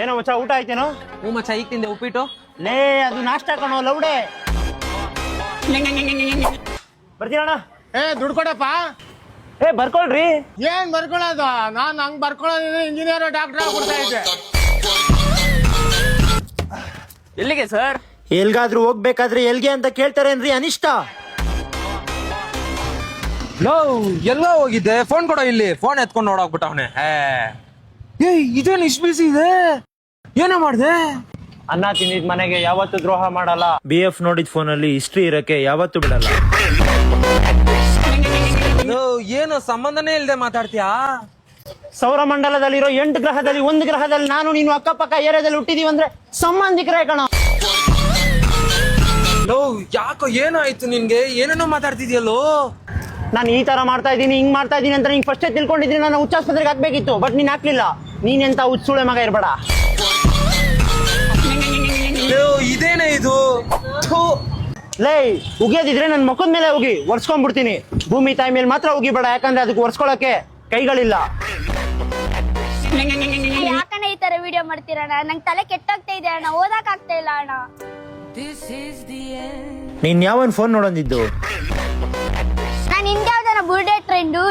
ಏನೋ ಮಚ್ಚ ಊಟ ಆಯ್ತೇನೋ? ಹ್ಞೂ ಮಚ್ಚ ಈಗ ತಿಂದೆ ಉಪ್ಪಿಟ್ಟು. ಲೇ ಅದು ನಾಷ್ಟ ಕಣೋ ಲೌಡೆ. ಬರ್ತೀರಣ್ಣ? ದುಡ್ಡು ಕೊಡಪ್ಪ. ಬರ್ಕೊಳ್ರಿ. ಏನ್ ಬರ್ಕೊಳ್ಳೋದು? ನಾನ್ ಹಂಗ್ ಬರ್ಕೊಳ್ಳೋದಿದ್ರೆ ಇಂಜಿನಿಯರ್ ಡಾಕ್ಟರ್ ಕೊಡ್ತಾ ಇದ್ದೆ. ಎಲ್ಲಿಗೆ ಸರ್? ಎಲ್ಗಾದ್ರೂ ಹೋಗ್ಬೇಕಾದ್ರೆ ಎಲ್ಗೆ ಅಂತ ಕೇಳ್ತಾರೇನ್ರಿ ಅನಿಷ್ಟ? ಲೋ ಎಲ್ಲೋ ಹೋಗಿದ್ದೆ, ಫೋನ್ ಕೊಡೋ ಇಲ್ಲಿ. ಫೋನ್ ಎತ್ಕೊಂಡು ನೋಡೋಗ್ಬಿಟ್ಟವನೆ. ಇದೇನು ಇಷ್ಟು ಬಿಸಿ ಇದೆ, ಏನೋ ಮಾಡ್ದೆ? ಅನ್ನ ತಿಂದಿದ್ ಮನೆಗೆ ಯಾವತ್ತು ದ್ರೋಹ ಮಾಡಲ್ಲ. BF ನೋಡಿದ ಫೋನಲ್ಲಿ ಹಿಸ್ಟ್ರಿ ಇರಕ್ಕೆ ಯಾವತ್ತು ಬಿಡಲ್ಲ. ಏನು ಸಂಬಂಧನೇ ಇಲ್ದೆ ಮಾತಾಡ್ತೀಯಾ? ಸೌರಮಂಡಲದಲ್ಲಿರೋ 8 ಗ್ರಹದಲ್ಲಿ 1 ಗ್ರಹದಲ್ಲಿ ನಾನು ನೀನು ಅಕ್ಕಪಕ್ಕ ಏರಿಯಾದಲ್ಲಿ ಹುಟ್ಟಿದೀವಿ ಅಂದ್ರೆ ಸಂಬಂಧಿಕರೇ ಕಣ. ಲೋ ಯಾಕೋ ಏನಾಯ್ತು ನಿನ್ಗೆ? ಏನೇನೋ ಮಾತಾಡ್ತಿದ್ಯಲ್ಲೋ. ನಾನು ಈ ತರ ಮಾಡ್ತಾ ಇದ್ದೀನಿ ಹಿಂಗ್ ಮಾಡ್ತಾ ಇದ್ದೀನಿ ಅಂತ ನಿಂಗೆ ಫಸ್ಟೇ ತಿಳ್ಕೊಂಡಿದ್ದೀನಿ. ನಾನು ಹುಚ್ಚಾಸ್ಪತ್ರೆಗೆ ಹಾಕ್ಬೇಕಿತ್ತು, ಬಟ್ ನೀನ್ ಹಾಕ್ಲಿಲ್ಲ. ನೀನೆಂತ ಹುಚ್ಚುಳೆ ಮಗ ಇರ್ಬೇಡ. ಇದೇನೇ ಇದು? ಲೇ ಉಗಿಯೋದಿದ್ರೆ ನನ್ನ ಮುಖದ ಮೇಲೆ ಉಗಿ, ಒರ್ಸ್ಕೊಂಡ್ಬಿಡ್ತೀನಿ. ಭೂಮಿ ತಾಯಿ ಮೇಲೆ ಮಾತ್ರ ಉಗಿಬೇಡ, ಯಾಕಂದ್ರೆ ಅದಕ್ಕೆ ಒರ್ಸ್ಕೊಳಕ್ಕೆ ಕೈಗಳಿಲ್ಲ. ಯಾಕಣ್ಣ ಈ ತರ ವಿಡಿಯೋ ಮಾಡ್ತೀರಣ್ಣ? ನಂಗೆ ತಲೆ ಕೆಟ್ಟೋಗ್ತಾ ಇದೆ ಅಣ್ಣ, ಓದಕ್ ಆಗ್ತಾ ಇಲ್ಲ ಅಣ್ಣ. ನೀನ್ ಯಾವನ್ ಫೋನ್ ನೋಡೋದಿದ್ದು? ನಾನು ಹಿಂಗೆ ಯಾವ್ದಾರ ಬುರ್ಡೆ ಟ್ರೆಂಡು.